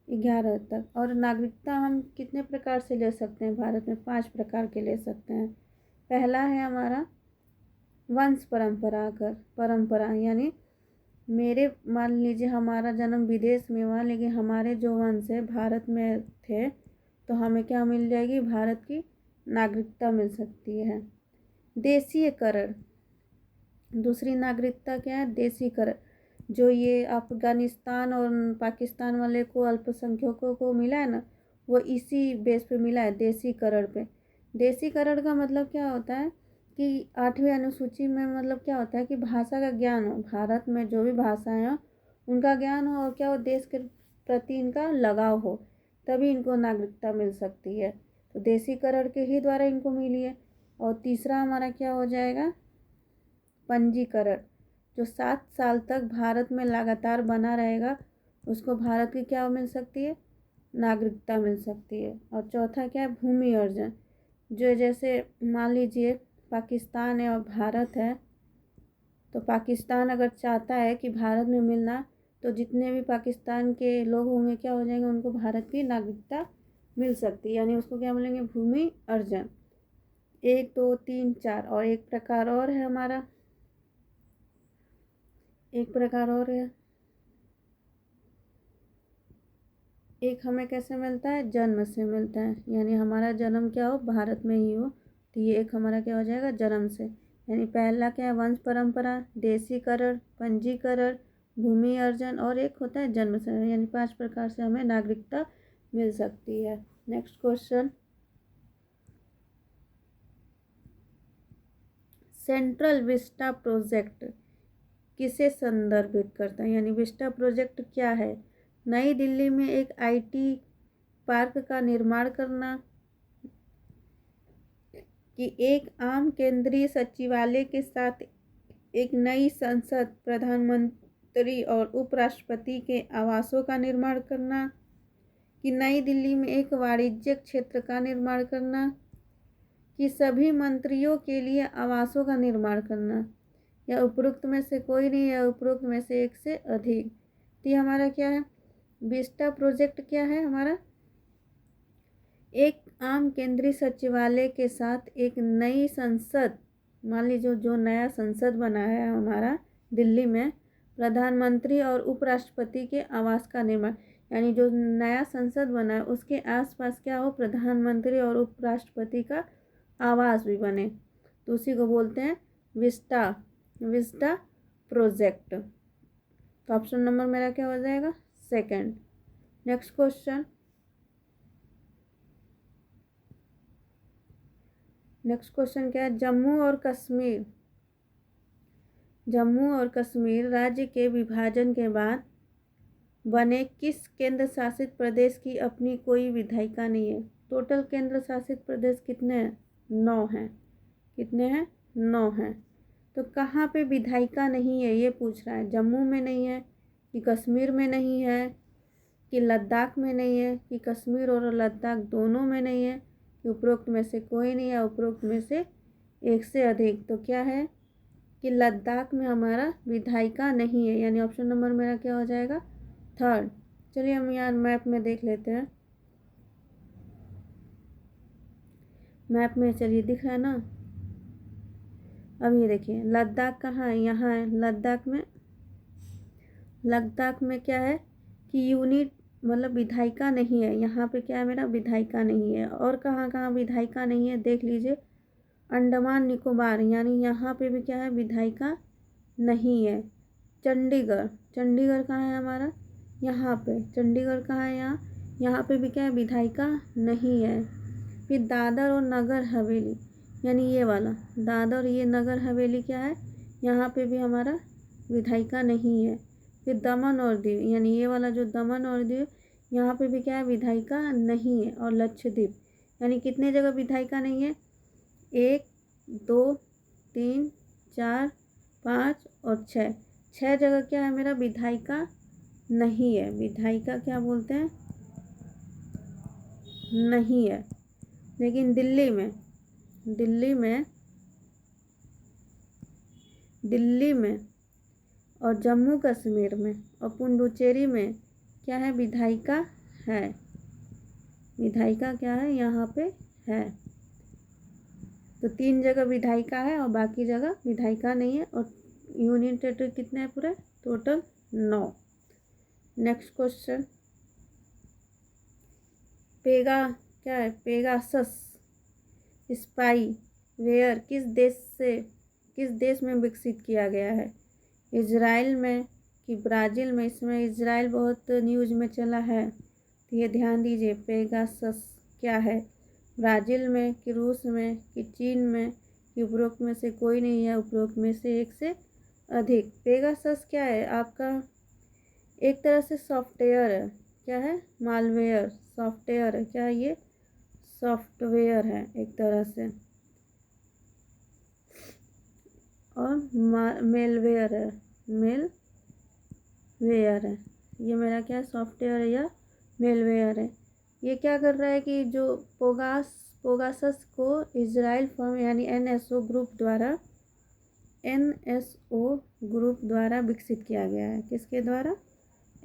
11 तक। और नागरिकता हम कितने प्रकार से ले सकते हैं? भारत में 5 प्रकार के ले सकते हैं। पहला है हमारा वंश परंपरा, यानी मेरे मान लीजिए हमारा जन्म विदेश में हुआ, लेकिन हमारे जो वंश है भारत में थे, तो हमें क्या मिल जाएगी? भारत की नागरिकता मिल सकती है। देशीयकरण, दूसरी नागरिकता क्या है, देसीकरण। जो ये अफगानिस्तान और पाकिस्तान वाले को अल्पसंख्यकों को मिला है ना, वो इसी बेस पे मिला है, देसीकरण पे। देसीकरण का मतलब क्या होता है कि 8वीं अनुसूची में मतलब क्या होता है कि भाषा का ज्ञान हो, भारत में जो भी भाषाएं हो उनका ज्ञान हो, और क्या हो, देश के प्रति इनका लगाव हो, तभी इनको नागरिकता मिल सकती है। तो देसीकरण के ही द्वारा इनको मिली है। और तीसरा हमारा क्या हो जाएगा, पंजीकरण। जो 7 साल तक भारत में लगातार बना रहेगा उसको भारत की क्या मिल सकती है, नागरिकता मिल सकती है। और चौथा क्या है, भूमि अर्जन। जो जैसे मान लीजिए पाकिस्तान है और भारत है, तो पाकिस्तान अगर चाहता है कि भारत में मिलना, तो जितने भी पाकिस्तान के लोग होंगे क्या हो जाएंगे, उनको भारत की नागरिकता मिल सकती है, यानी उसको क्या बोलेंगे, भूमि अर्जन। 1 2 3 4। और एक प्रकार और है हमारा, एक प्रकार और है, एक हमें कैसे मिलता है, जन्म से मिलता है, यानी हमारा जन्म क्या हो, भारत में ही हो, तो ये एक हमारा क्या हो जाएगा, जन्म से। यानी पहला क्या है, वंश परंपरा, देसीकरण, पंजीकरण, भूमि अर्जन, और एक होता है जन्म से। यानी 5 प्रकार से हमें नागरिकता मिल सकती है। Next question, central Vista project किसे संदर्भित करता है, यानी विस्टा प्रोजेक्ट क्या है। नई दिल्ली में एक आईटी पार्क का निर्माण करना, कि एक आम केंद्रीय सचिवालय के साथ एक नई संसद, प्रधानमंत्री और उपराष्ट्रपति के आवासों का निर्माण करना, कि नई दिल्ली में एक वाणिज्यिक क्षेत्र का निर्माण करना, कि सभी मंत्रियों के लिए आवासों का निर्माण करना, या उपरोक्त में से कोई नहीं, या उपरोक्त में से एक से अधिक। तो ये हमारा क्या है, विस्टा प्रोजेक्ट क्या है हमारा, एक आम केंद्रीय सचिवालय के साथ एक नई संसद, मान लीजिए जो नया संसद बना है हमारा दिल्ली में, प्रधानमंत्री और उपराष्ट्रपति के आवास का निर्माण, यानी जो नया संसद बना है उसके आसपास क्या हो, प्रधानमंत्री और उपराष्ट्रपति का आवास भी बने, तो उसी को बोलते हैं विस्टा, विस्टा प्रोजेक्ट। तो ऑप्शन नंबर मेरा क्या हो जाएगा, second. Next question, next question क्या है, जम्मू और कश्मीर, जम्मू और कश्मीर राज्य के विभाजन के बाद बने किस केंद्र शासित प्रदेश की अपनी कोई विधायिका नहीं है। टोटल केंद्र शासित प्रदेश कितने हैं, 9 हैं। कितने हैं, 9 हैं। तो कहाँ पे विधायिका नहीं है ये पूछ रहा है, जम्मू में नहीं है, कि कश्मीर में नहीं है, कि लद्दाख में नहीं है, कि कश्मीर और लद्दाख दोनों में नहीं है, कि उपरोक्त में से कोई नहीं है, उपरोक्त में से एक से अधिक। तो क्या है कि लद्दाख में हमारा विधायिका नहीं है, यानी ऑप्शन नंबर मेरा क्या हो जाएगा, थर्ड। चलिए हम यहाँ मैप में देख लेते हैं, मैप में चलिए दिख रहा है ना। अब ये देखिए लद्दाख कहाँ है, यहाँ है लद्दाख में। लद्दाख में क्या है कि यूनिट मतलब विधायिका नहीं है, यहाँ पे क्या है मेरा, विधायिका नहीं है। और कहाँ कहाँ विधायिका नहीं है देख लीजिए, अंडमान निकोबार, यानी यहाँ पे भी क्या है, विधायिका नहीं है। चंडीगढ़, चंडीगढ़ कहाँ है हमारा, यहाँ पे। चंडीगढ़ कहाँ है, यहाँ, यहाँ पे भी क्या है, विधायिका नहीं है। फिर दादर और नगर हवेली, यानी ये वाला दादर और ये नगर हवेली क्या है, यहाँ पे भी हमारा विधायिका नहीं है। फिर दमन और दीव, यानी ये वाला जो दमन और दीव, यहाँ पे भी क्या है, विधायिका नहीं है। और लक्षद्वीप, यानी कितने जगह विधायिका नहीं है, 1 2 3 4 5 और 6, 6 जगह क्या है मेरा, विधायिका नहीं है। विधायिका क्या बोलते हैं, नहीं है। लेकिन दिल्ली में, दिल्ली में, दिल्ली में और जम्मू कश्मीर में और पुडुचेरी में क्या है, विधायिका है। विधायिका क्या है, यहाँ पे है। तो 3 जगह विधायिका है और बाकी जगह विधायिका नहीं है। और यूनियन टेरिटरी कितने हैं पूरे, टोटल 9। नेक्स्ट क्वेश्चन, पेगा क्या है, पेगासस स्पाई वेयर किस देश में विकसित किया गया है? इजराइल में कि ब्राज़ील में? इसमें इजराइल बहुत न्यूज़ में चला है, तो ये ध्यान दीजिए। पेगासस क्या है? ब्राज़ील में कि रूस में कि चीन में कि उपरोक्त में से कोई नहीं है, उपरोक्त में से एक से अधिक। पेगासस क्या है? आपका एक तरह से सॉफ्टवेयर है। क्या है? मालवेयर सॉफ्टवेयर है। क्या है ये? सॉफ्टवेयर है एक तरह से। और मेलवेयर है, मेलवेयर है। ये मेरा क्या सॉफ्टवेयर है या मेलवेयर है? ये क्या कर रहा है कि जो पोगासस को इजराइल फर्म यानी एनएसओ ग्रुप द्वारा विकसित किया गया है। किसके द्वारा?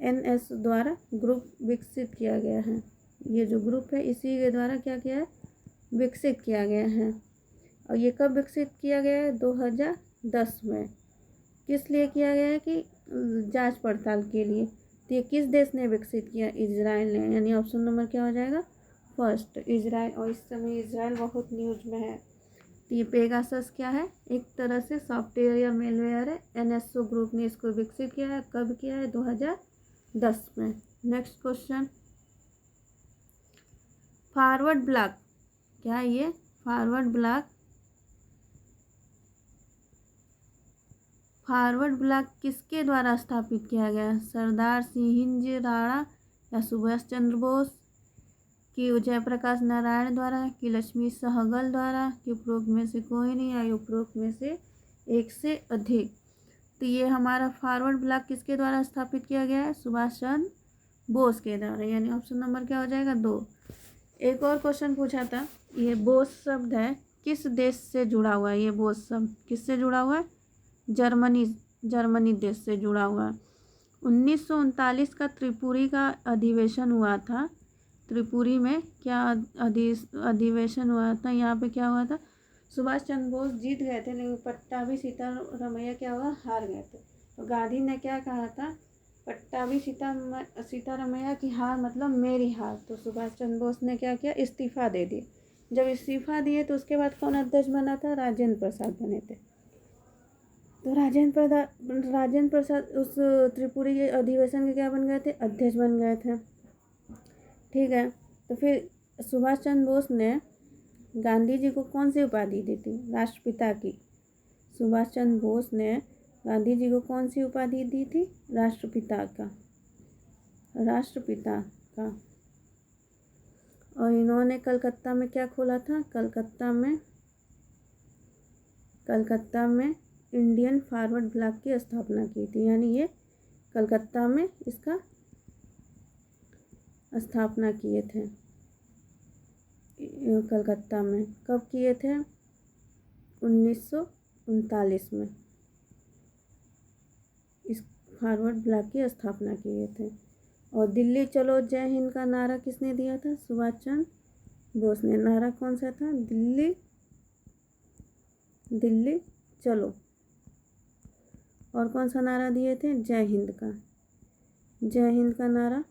एनएस द्वारा ग्रुप विकसित किया गया है। ये जो ग्रुप है इसी के द्वारा क्या किया है? विकसित किया गया है। और ये कब विकसित किया गया है? 2010 में। किस लिए किया गया है? कि जांच पड़ताल के लिए। तो ये किस देश ने विकसित किया? इजराइल ने। यानी ऑप्शन नंबर क्या हो जाएगा? First, Israel. और इस समय इजराइल बहुत न्यूज में है। तो ये पेगासस क्या है? एक तरह से सॉफ्टवेयर या मेलवेयर है। एनएसओ ग्रुप ने इसको विकसित किया है। कब किया है? 2010 में। नेक्स्ट क्वेश्चन, फॉरवर्ड ब्लॉक क्या है? ये फॉरवर्ड ब्लॉक किसके द्वारा स्थापित किया गया? सरदार सिंह राणा या सुभाष चंद्र बोस कि जयप्रकाश नारायण द्वारा कि लक्ष्मी सहगल द्वारा कि उपरोक्त में से कोई नहीं या उपरोक्त में से एक से अधिक। तो ये हमारा फॉरवर्ड ब्लॉक किसके द्वारा स्थापित किया गया है? सुभाष चंद्र बोस के द्वारा। यानी ऑप्शन नंबर क्या हो जाएगा? 2। एक और क्वेश्चन पूछा था, ये बोस शब्द है किस देश से जुड़ा हुआ है? ये बोस शब्द किससे जुड़ा हुआ है? जर्मनी देश से जुड़ा हुआ है। 1939 का त्रिपुरी का अधिवेशन हुआ था। त्रिपुरी में क्या अधिवेशन हुआ था? यहाँ पे क्या हुआ था? सुभाष चंद्र बोस जीत गए थे, लेकिन पट्टाभी सीतारमैया क्या हुआ? हार गए थे। तो गांधी ने क्या कहा था? पट्टाभी सीतारमैया की हार मतलब मेरी हार। तो सुभाष चंद्र बोस ने क्या किया? इस्तीफा दे दिया। जब इस्तीफा दिए तो उसके बाद कौन अध्यक्ष बना था? राजेंद्र प्रसाद बने थे। तो राजेंद्र प्रसाद उस त्रिपुरी के अधिवेशन के क्या बन गए थे? अध्यक्ष बन गए थे। ठीक है। तो फिर सुभाष चंद्र बोस ने गांधी जी को कौन सी उपाधि दी थी? राष्ट्रपिता की। सुभाष चंद्र बोस ने गांधी जी को कौन सी उपाधि दी थी? राष्ट्रपिता का। और इन्होंने कलकत्ता में क्या खोला था? कलकत्ता में इंडियन फॉरवर्ड ब्लॉक की स्थापना की थी। यानी ये कलकत्ता में इसका स्थापना किए थे। कलकत्ता में कब किए थे? 1939 में इस फॉरवर्ड ब्लॉक की स्थापना किए थे। और दिल्ली चलो जय हिंद का नारा किसने दिया था? सुभाष चंद्र बोस ने। नारा कौन सा था? दिल्ली चलो। और कौन सा नारा दिए थे? जय हिंद का नारा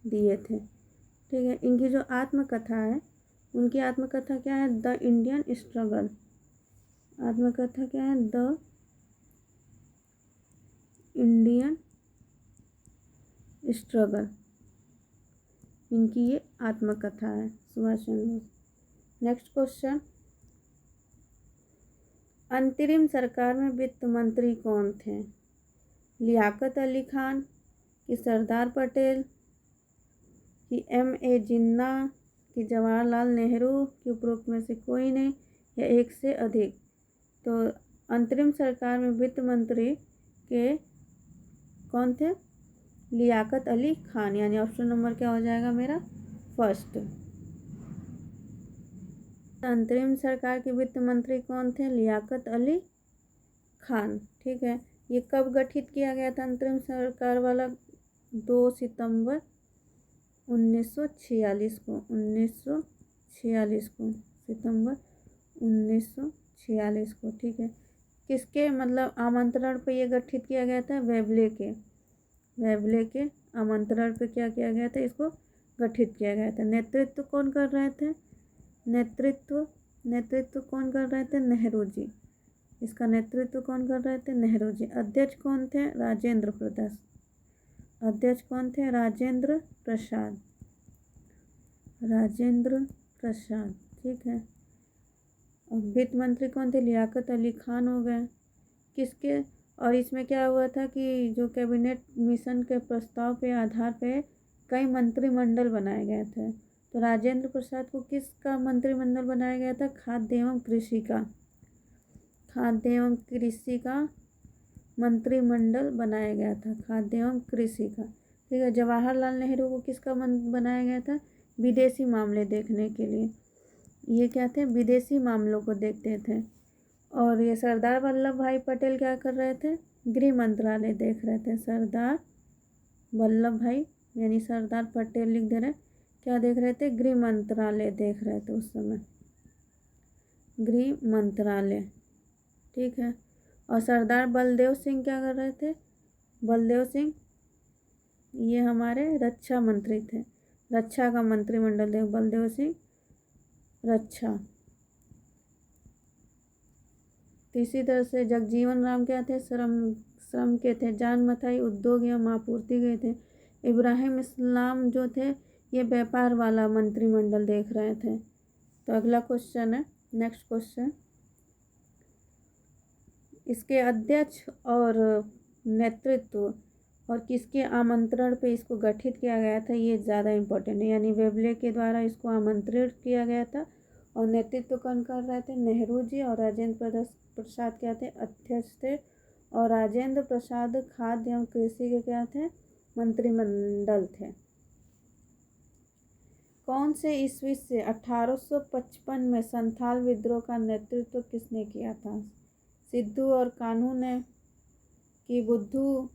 दिए थे। ठीक है। इनकी जो आत्मकथा है, उनकी आत्मकथा क्या है? The Indian struggle. आत्मकथा क्या है? The Indian struggle. इनकी ये आत्मकथा है, सुभाष चंद्र बोस। नेक्स्ट क्वेश्चन, अंतरिम सरकार में वित्त मंत्री कौन थे? लियाकत अली खान कि सरदार पटेल कि M.A. जिन्ना कि जवाहरलाल नेहरू कि उपरोक्त में से कोई नहीं या एक से अधिक। तो अंतरिम सरकार में वित्त मंत्री के कौन थे? लियाकत अली खान। यानी ऑप्शन नंबर क्या हो जाएगा मेरा? फर्स्ट। अंतरिम सरकार के वित्त मंत्री कौन थे? लियाकत अली खान। ठीक है। ये कब गठित किया गया था अंतरिम सरकार वाला? 2 सितंबर 1946 को। सितंबर 1946 को। ठीक है। किसके मतलब आमंत्रण पे ये गठित किया गया था? वेबले के आमंत्रण पे क्या किया गया था? इसको गठित किया गया था। नेतृत्व कौन कर रहे थे? नेतृत्व कौन कर रहे थे? नेहरू जी। इसका नेतृत्व कौन कर रहे थे? नेहरू जी। अध्यक्ष कौन थे? राजेंद्र प्रसाद। अध्यक्ष कौन थे? राजेंद्र प्रसाद। राजेंद्र प्रसाद, ठीक है। और वित्त मंत्री कौन थे? लियाकत अली खान हो गए। किसके, और इसमें क्या हुआ था कि जो कैबिनेट मिशन के प्रस्ताव के आधार पे कई मंत्रिमंडल बनाए गए थे। तो राजेंद्र प्रसाद को किसका मंत्रिमंडल बनाया गया था? खाद्य एवं कृषि का। खाद्य एवं कृषि का मंत्रिमंडल बनाया गया था। खाद्य एवं कृषि का, ठीक है। जवाहरलाल नेहरू को किसका बनाया गया था? विदेशी मामले देखने के लिए। ये क्या थे? विदेशी मामलों को देखते थे। और ये सरदार वल्लभ भाई पटेल क्या कर रहे थे? गृह मंत्रालय देख रहे थे। सरदार वल्लभ भाई यानी सरदार पटेल लिख दे रहे, क्या देख रहे थे? गृह मंत्रालय देख रहे थे उस समय, गृह मंत्रालय, ठीक है। और सरदार बलदेव सिंह क्या कर रहे थे? बलदेव सिंह ये हमारे रक्षा मंत्री थे। रक्षा का मंत्रिमंडल देख, बलदेव सिंह रक्षा। इसी तरह से जगजीवन राम क्या थे? श्रम के थे। जान मथाई उद्योग एवं आपूर्ति गए थे। इब्राहिम इस्लाम जो थे ये व्यापार वाला मंत्रिमंडल देख रहे थे। तो अगला क्वेश्चन है, नेक्स्ट क्वेश्चन, इसके अध्यक्ष और नेतृत्व और किसके आमंत्रण पे इसको गठित किया गया था, ये ज़्यादा इम्पोर्टेंट है। यानी वेबले के द्वारा इसको आमंत्रित किया गया था और नेतृत्व कौन कर रहे थे? नेहरू जी। और राजेंद्र प्रसाद क्या थे? अध्यक्ष थे। और राजेंद्र प्रसाद खाद्य एवं कृषि के क्या थे? मंत्रिमंडल थे। कौन से ईस्वी से 1855 में संथाल विद्रोह का नेतृत्व किसने किया था? सिद्धू और कान्हू ने, कि बुद्धू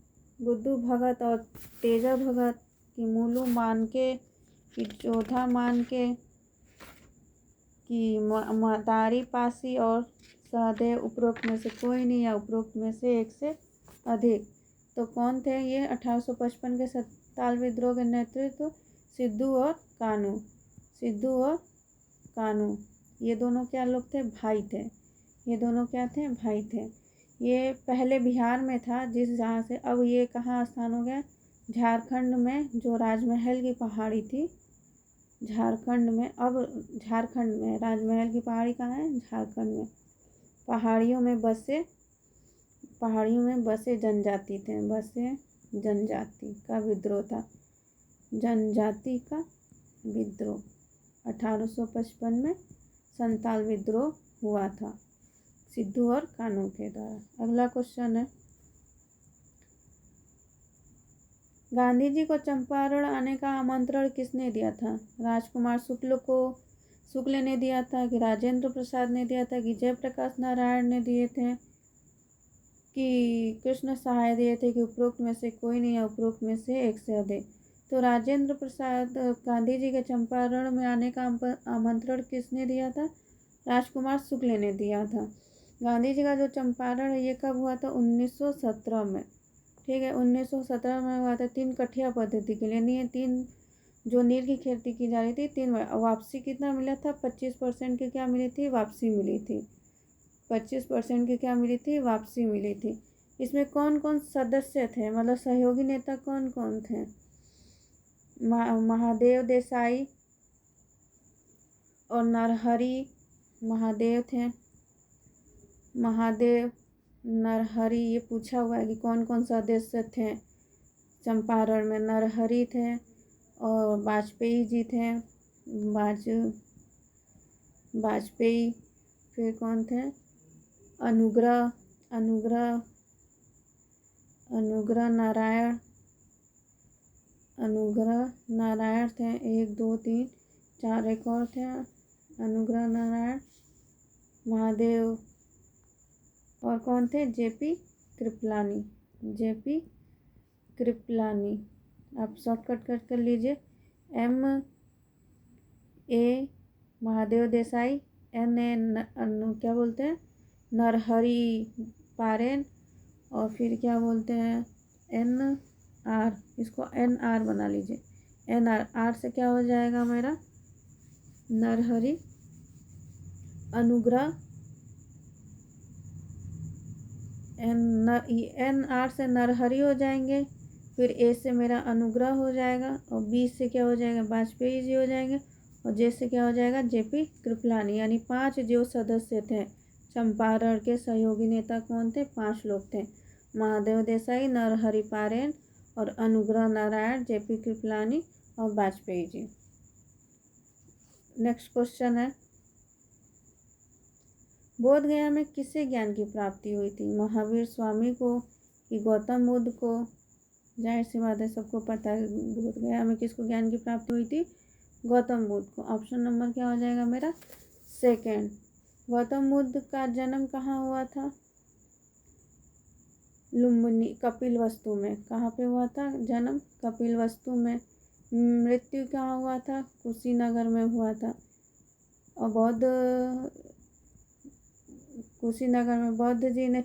भगत और तेजा भगत, कि मूलू मानके, कि जोधा मानके, कि मदारी पासी और सहदेव। उपरोक्त में से कोई नहीं या उपरोक्त में से एक से अधिक। तो कौन थे ये 1855 के संथाल विद्रोह के नेतृत्व? सिद्धू और कान्हू। सिद्धू और कान्हू ये दोनों क्या लोग थे? भाई थे। ये दोनों क्या थे? भाई थे। ये पहले बिहार में था, जहाँ से अब ये कहाँ स्थान हो गया? झारखंड में, जो राजमहल की पहाड़ी थी झारखंड में, अब झारखंड में राजमहल की पहाड़ी कहाँ है? झारखंड में। पहाड़ियों में बसे जनजाति थे। बसे जनजाति का विद्रोह था। जनजाति का विद्रोह 1855 में संथाल विद्रोह हुआ था सिद्धू और कान्हू के द्वारा। अगला क्वेश्चन है, गांधी जी को चंपारण आने का आमंत्रण किसने दिया था? राजकुमार शुक्ल ने दिया था, कि राजेंद्र प्रसाद ने दिया था, कि जयप्रकाश नारायण ने दिए थे, कि कृष्ण सहाय दिए थे, कि उपरोक्त में से कोई नहीं या उपरोक्त में से एक से अधिक। तो राजेंद्र प्रसाद गांधी जी के चंपारण में आने का आमंत्रण किसने दिया था? राजकुमार शुक्ल ने दिया था। गांधी जी का जो चंपारण है ये कब हुआ था? 1917 में, ठीक है। 1917 में हुआ था 3 कठिया पद्धति के लिए। नहीं, 3 जो नील की खेती की जा रही थी, 3 वापसी कितना मिला था? 25% की क्या मिली थी? वापसी मिली थी। 25% की क्या मिली थी? वापसी मिली थी। इसमें कौन कौन सदस्य थे, मतलब सहयोगी नेता कौन कौन थे? महादेव देसाई और नरहरि महादेव थे। महादेव नरहरि, ये पूछा हुआ है कि कौन कौन सदस्य थे चंपारण में। नरहरि थे और वाजपेयी जी थे। वाजपेयी, फिर कौन थे? अनुग्रह नारायण थे। 1 2 3 4 एक और थे, अनुग्रह नारायण, महादेव, और कौन थे? जेपी कृपलानी। आप शॉर्टकट कर लीजिए। MA महादेव देसाई, NA क्या बोलते हैं? नरहरि पारेन, और फिर क्या बोलते हैं? NR, इसको NR बना लीजिए। NR से क्या हो जाएगा मेरा? नरहरि, अनुग्रह एन आर से नरहरि हो जाएंगे, फिर ए से मेरा अनुग्रह हो जाएगा, और बी से क्या हो जाएगा, वाजपेयी जी हो जाएंगे, और जे से क्या हो जाएगा, जेपी कृपलानी। यानी 5 जो सदस्य थे चंपारण के सहयोगी नेता कौन थे, 5 लोग थे, महादेव देसाई, नरहरि पारेन और अनुग्रह नारायण, जेपी कृपलानी और वाजपेयी जी। नेक्स्ट क्वेश्चन है, बोध गया में किसे ज्ञान की प्राप्ति हुई थी, महावीर स्वामी को कि गौतम बुद्ध को। जाहिर सी बात है, सबको पता है बोध गया में किसको ज्ञान की प्राप्ति हुई थी, गौतम बुद्ध को। ऑप्शन नंबर क्या हो जाएगा मेरा, सेकंड। गौतम बुद्ध का जन्म कहाँ हुआ था, लुम्बिनी कपिलवस्तु में। कहाँ पे हुआ था जन्म, कपिलवस्तु में। मृत्यु कहाँ हुआ था, कुशीनगर में हुआ था। और कुशीनगर में बौद्ध जी ने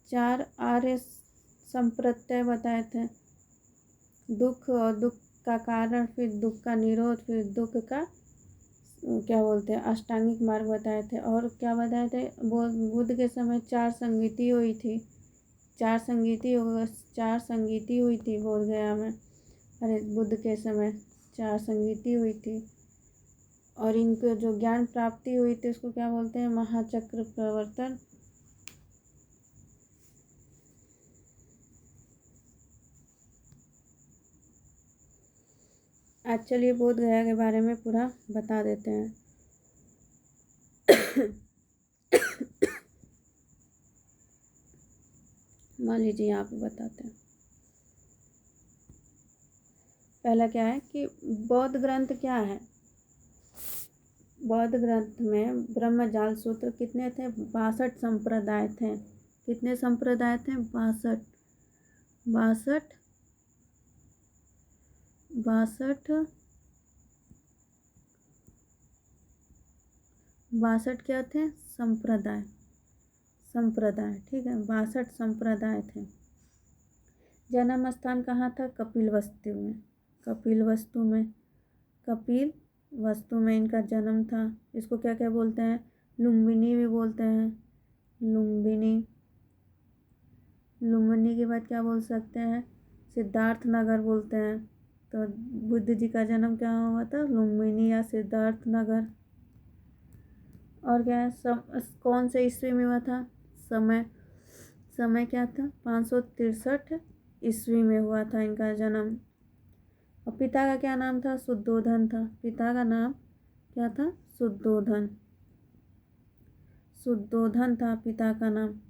चार आर्य संप्रत्यय बताए थे, दुख और दुख का कारण, फिर दुख का निरोध, फिर दुख का क्या बोलते हैं अष्टांगिक मार्ग बताए थे। और क्या बताए थे, बुद्ध के समय 4 संगीति हुई थी, 4 संगीति हुई थी बोध गया में। अरे बुद्ध के समय 4 संगीति हुई थी, और इनको जो ज्ञान प्राप्ति हुई थी उसको क्या बोलते हैं, महाचक्र प्रवर्तन। आज चलिए बोध गया के बारे में पूरा बता देते हैं। मान लीजिए यहाँ पे बताते हैं। पहला क्या है कि बौद्ध ग्रंथ क्या है, बौद्ध ग्रंथ में ब्रह्मजाल सूत्र कितने थे, 62 संप्रदाय थे। कितने संप्रदाय थे, 62 क्या थे, संप्रदाय, ठीक है, 62 संप्रदाय थे। जन्म स्थान कहाँ था, कपिलवस्तु में इनका जन्म था। इसको क्या क्या बोलते हैं, लुम्बिनी भी बोलते हैं, लुम्बिनी के बाद क्या बोल सकते हैं, सिद्धार्थ नगर बोलते हैं। तो बुद्ध जी का जन्म क्या हुआ था, लुम्बिनी या सिद्धार्थ नगर। और क्या है, कौन से ईस्वी में हुआ था, समय क्या था, 563 ईस्वी में हुआ था इनका जन्म। और पिता का क्या नाम था, शुद्धोधन था। पिता का नाम क्या था, शुद्धोधन था पिता का नाम।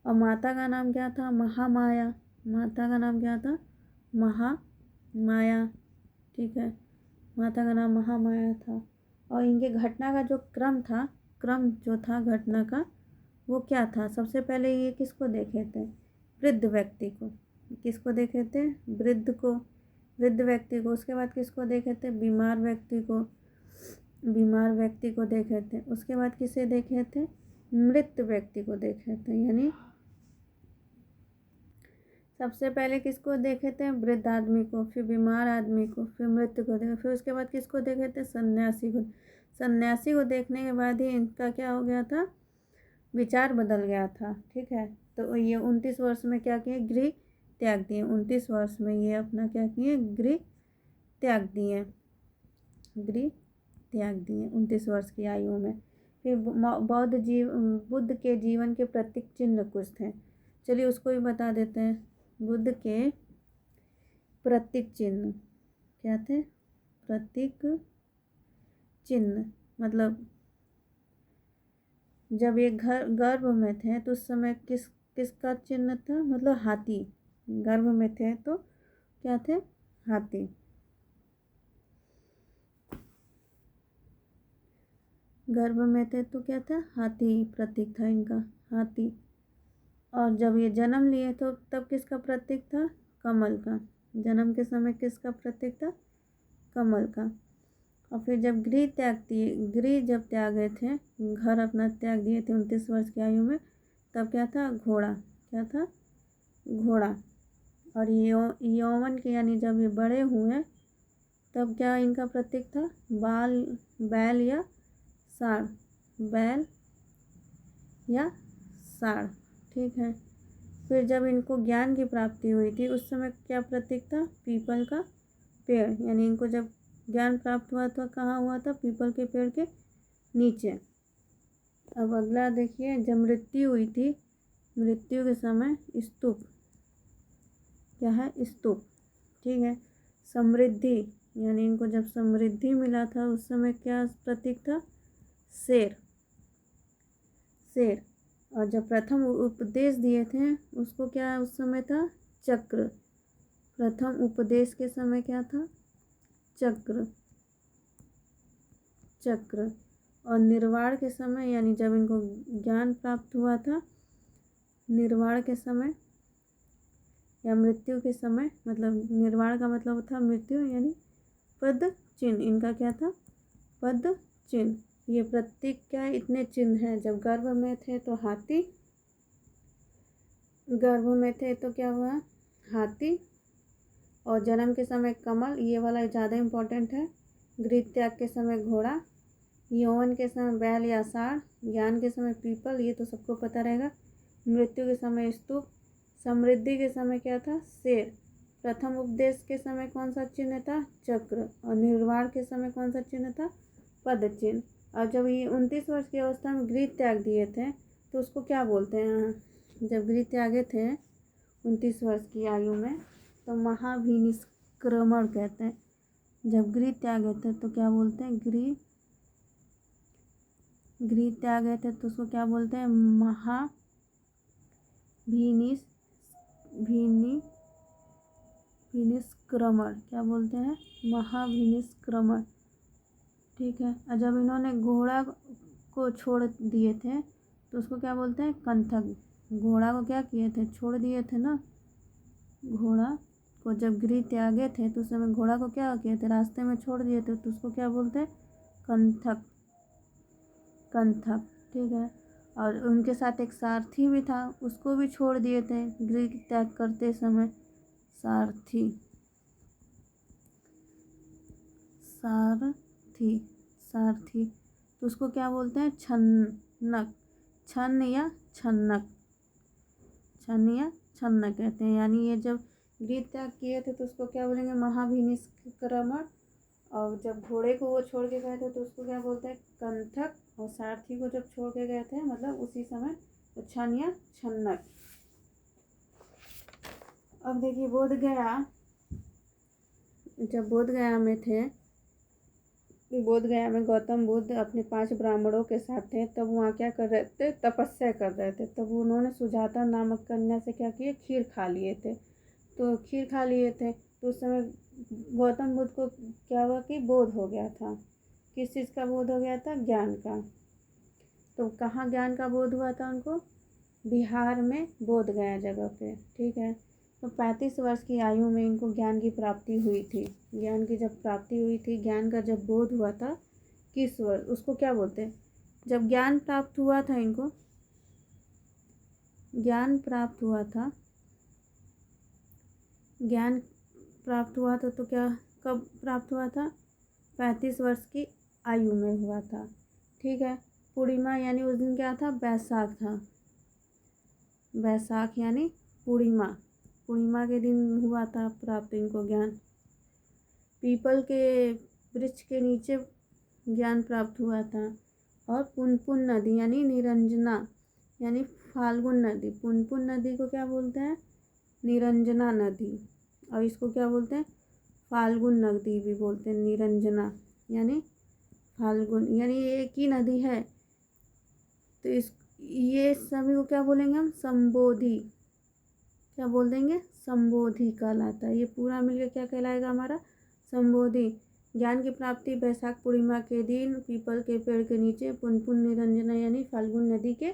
और माता का नाम क्या था, महामाया। माता का नाम क्या था, महामाया, ठीक है, माता का नाम महामाया था। और इनके घटना का जो क्रम जो था घटना का, वो क्या था, सबसे पहले ये किसको देखे थे, वृद्ध व्यक्ति को। किसको देखे थे, वृद्ध व्यक्ति को। उसके बाद किसको देखे थे, बीमार व्यक्ति को देखे थे। उसके बाद किसे देखे थे, मृत व्यक्ति को देखे थे। यानी सबसे पहले किसको देखे थे, वृद्ध आदमी को, फिर बीमार आदमी को, फिर मृत्यु को देखे, फिर उसके बाद किसको देखे थे, सन्यासी को देखने के बाद ही इनका क्या हो गया था, विचार बदल गया था, ठीक है। तो ये 29 वर्ष में क्या किए, गृह त्याग दिए। 29 वर्ष में ये अपना क्या किए, गृह त्याग दिए 29 वर्ष की आयु में। फिर बुद्ध के जीवन के प्रतीक चिन्ह कुछ थे, चलिए उसको भी बता देते हैं। बुद्ध के प्रतीक चिन्ह क्या थे, प्रतीक चिन्ह मतलब जब ये गर्भ में थे तो उस समय किसका चिन्ह था, मतलब हाथी। गर्भ में थे तो क्या थे, हाथी। गर्भ में थे तो क्या था, हाथी प्रतीक था इनका, हाथी। और जब ये जन्म लिए तो तब किसका प्रतीक था, कमल का। जन्म के समय किसका प्रतीक था, कमल का। और फिर जब गृह जब त्यागे थे, घर अपना त्याग दिए थे 29 वर्ष की आयु में, तब क्या था, घोड़ा। क्या था, घोड़ा। और यौवन के यानी जब ये बड़े हुए तब क्या इनका प्रतीक था, बैल या साढ़। या साढ़। ठीक है। फिर जब इनको ज्ञान की प्राप्ति हुई थी उस समय क्या प्रतीक था? पीपल का पेड़। यानी इनको जब ज्ञान प्राप्त हुआ था कहाँ हुआ था? पीपल के पेड़ के नीचे। अब अगला देखिए, जब मृत्यु हुई थी, मृत्यु के समय स्तूप। क्या है? स्तूप। ठीक है। समृद्धि, यानी इनको जब समृद्धि मिला था उस समय क्या प्रतीक था? शेर। शेर। और जब प्रथम उपदेश दिए थे उसको क्या उस समय था? चक्र। प्रथम उपदेश के समय क्या था? चक्र। चक्र। और निर्वाण के समय, यानी जब इनको ज्ञान प्राप्त हुआ था, निर्वाण के समय या मृत्यु के समय, मतलब निर्वाण का मतलब था मृत्यु, यानी पद चिन्ह। इनका क्या था? पद चिन्ह। ये प्रतीक क्या है? इतने चिन्ह हैं। जब गर्भ में थे तो हाथी, गर्भ में थे तो क्या हुआ? हाथी। और जन्म के समय कमल, ये वाला ज़्यादा इम्पोर्टेंट है। गृह त्याग के समय घोड़ा, यौवन के समय बैल या साढ़, ज्ञान के समय पीपल, ये तो सबको पता रहेगा। मृत्यु के समय स्तूप, समृद्धि के समय क्या था? शेर। प्रथम उपदेश के समय कौन सा चिन्ह था? चक्र। और निर्वाण के समय कौन सा चिन्ह था? पद चिन्ह। और जब ये 29 वर्ष की अवस्था में गृह त्याग दिए थे तो उसको क्या बोलते हैं? जब गृह त्यागे थे 29 वर्ष की आयु में तो महाभिनिष्क्रमण कहते हैं। जब गृह त्यागे थे तो क्या बोलते हैं? गृह त्यागे थे तो उसको क्या बोलते हैं? महाभिनिष्क्रमण। क्या बोलते हैं? महाभिनिष्क्रमण। ठीक है। और जब इन्होंने घोड़ा को छोड़ दिए थे तो उसको क्या बोलते हैं? कंथक। घोड़ा को क्या किए थे? छोड़ दिए थे ना। घोड़ा को जब गृह त्यागे थे तो उस समय घोड़ा को क्या किए थे? रास्ते में छोड़ दिए थे तो उसको क्या बोलते हैं? कंथक। कंथक। ठीक है। और उनके साथ एक सारथी भी था, उसको भी छोड़ दिए थे गृह त्याग करते समय। सारथी। सारथी। सारथी। तो उसको क्या बोलते हैं? छन्नक। छन्न या छन्नक। छन्न या छन्नक कहते हैं। यानी ये जब गृह त्याग किए थे तो उसको क्या बोलेंगे? महाभिनिष्क्रमण। और जब घोड़े को वो छोड़ के गए थे तो उसको क्या बोलते हैं? कंथक। और सारथी को जब छोड़ के गए थे मतलब उसी समय तो छन या छन्नक। अब देखिए बोध गया, जब बोध गया में थे, बोध गया में गौतम बुद्ध अपने 5 ब्राह्मणों के साथ थे, तब वहाँ क्या कर रहे थे? तपस्या कर रहे थे। तब उन्होंने सुजाता नामक कन्या से क्या किए? खीर खा लिए थे। तो खीर खा लिए थे तो उस समय गौतम बुद्ध को क्या हुआ कि बोध हो गया था। किस चीज़ का बोध हो गया था? ज्ञान का। तो कहाँ ज्ञान का बोध हुआ था उनको? बिहार में बोध गया जगह पे। ठीक है। तो 35 वर्ष की आयु में इनको ज्ञान की प्राप्ति हुई थी। ज्ञान की जब प्राप्ति हुई थी, ज्ञान का जब बोध हुआ था, किस वर्ष? उसको क्या बोलते हैं? जब ज्ञान प्राप्त हुआ था इनको, ज्ञान प्राप्त हुआ था, ज्ञान प्राप्त हुआ था तो क्या कब प्राप्त हुआ था? 35 वर्ष की आयु में हुआ था। ठीक है। पूर्णिमा यानी उस दिन क्या था? बैसाख था। बैसाख यानी पूर्णिमा। पूर्णिमा के दिन हुआ था प्राप्त इनको ज्ञान। पीपल के वृक्ष के नीचे ज्ञान प्राप्त हुआ था। और पुनपुन नदी यानी निरंजना यानी फाल्गुन नदी। पुनपुन नदी को क्या बोलते हैं? निरंजना नदी। और इसको क्या बोलते हैं? फाल्गुन नदी भी बोलते हैं। निरंजना यानी फाल्गुन, यानी ये एक ही नदी है। तो ये सभी को क्या बोलेंगे हम? संबोधि। क्या बोल देंगे? संबोधि कहलाता है। ये पूरा मिलकर क्या कहलाएगा हमारा? संबोधि। ज्ञान की प्राप्ति बैसाख पूर्णिमा के दिन पीपल के पेड़ के नीचे पुनपुन निरंजना यानी फाल्गुन नदी के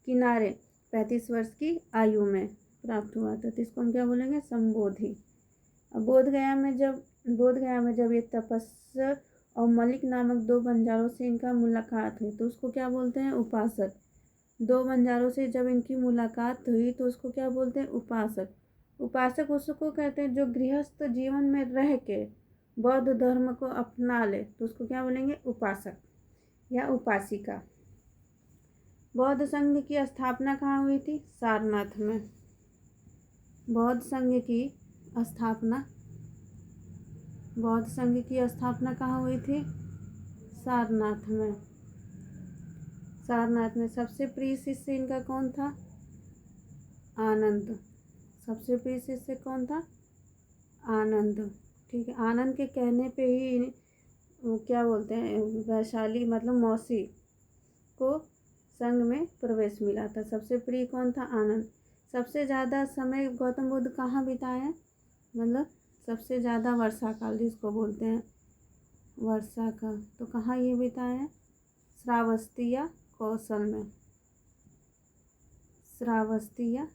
किनारे 35 वर्ष की आयु में प्राप्त हुआ था। तो इसको हम क्या बोलेंगे? संबोधि। अब बोध गया में जब ये तपस्या और मलिक नामक 2 बंजारों से इनका मुलाकात हुई तो उसको क्या बोलते हैं? उपासक। 2 बंजारों से जब इनकी मुलाकात हुई तो उसको क्या बोलते हैं? उपासक। उपासक उसको कहते हैं जो गृहस्थ जीवन में रह के बौद्ध धर्म को अपना ले तो उसको क्या बोलेंगे? उपासक या उपासिका। बौद्ध संघ की स्थापना कहाँ हुई थी? सारनाथ में। बौद्ध संघ की स्थापना कहाँ हुई थी? सारनाथ में। सारनाथ में। सबसे प्रिय शिष्य इनका कौन था? आनंद। सबसे प्रिय शिष्य कौन था? आनंद। ठीक है। आनंद के कहने पे ही क्या बोलते हैं, वैशाली मतलब मौसी को संघ में प्रवेश मिला था। सबसे प्रिय कौन था? आनंद। सबसे ज़्यादा समय गौतम बुद्ध कहाँ बिताए? मतलब सबसे ज़्यादा वर्षा काल जिसको बोलते हैं वर्षा का, तो कहाँ ये बिताए हैं? श्रावस्ती या कौशल में। श्रावस्ती या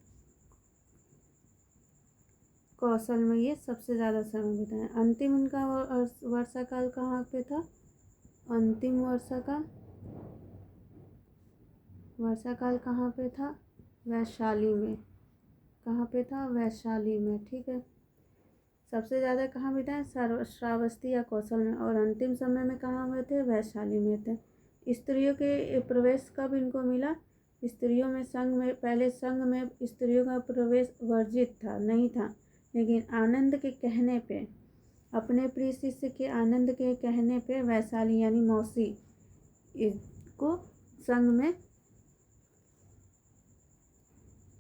कौशल में ये सबसे ज़्यादा समय बिताए। अंतिम इनका वर्षा काल कहाँ पे था? अंतिम वर्षा काल कहाँ पे था? वैशाली में। कहाँ पे था? वैशाली में। ठीक है। सबसे ज़्यादा कहाँ बिताए? श्रावस्ती या कौशल में। और अंतिम समय में कहाँ हुए थे? वैशाली में थे। स्त्रियों के प्रवेश कब इनको मिला? स्त्रियों में संघ में, पहले संघ में स्त्रियों का प्रवेश वर्जित था, नहीं था, लेकिन आनंद के कहने पे, अपने प्रिय शिष्य के आनंद के कहने पे वैशाली यानी मौसी को संघ में,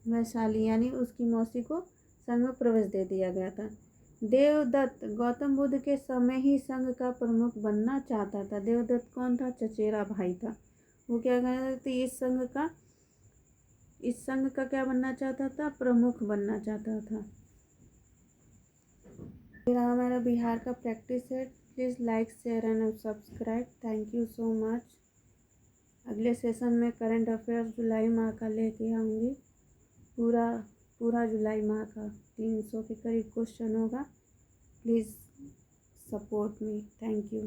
वैशाली यानी उसकी मौसी को संघ में प्रवेश दे दिया गया था। देवदत्त गौतम बुद्ध के समय ही संघ का प्रमुख बनना चाहता था। देवदत्त कौन था? चचेरा भाई था। वो क्या कहता था? इस संघ का क्या बनना चाहता था? प्रमुख बनना चाहता था। मेरा हमारा बिहार का प्रैक्टिस है। Please like share and subscribe. Thank you so much. अगले सेशन में करंट अफेयर्स जुलाई माह का लेके आऊँगी। पूरा जुलाई माह का 300 के करीब क्वेश्चन होगा। Please support me. Thank you.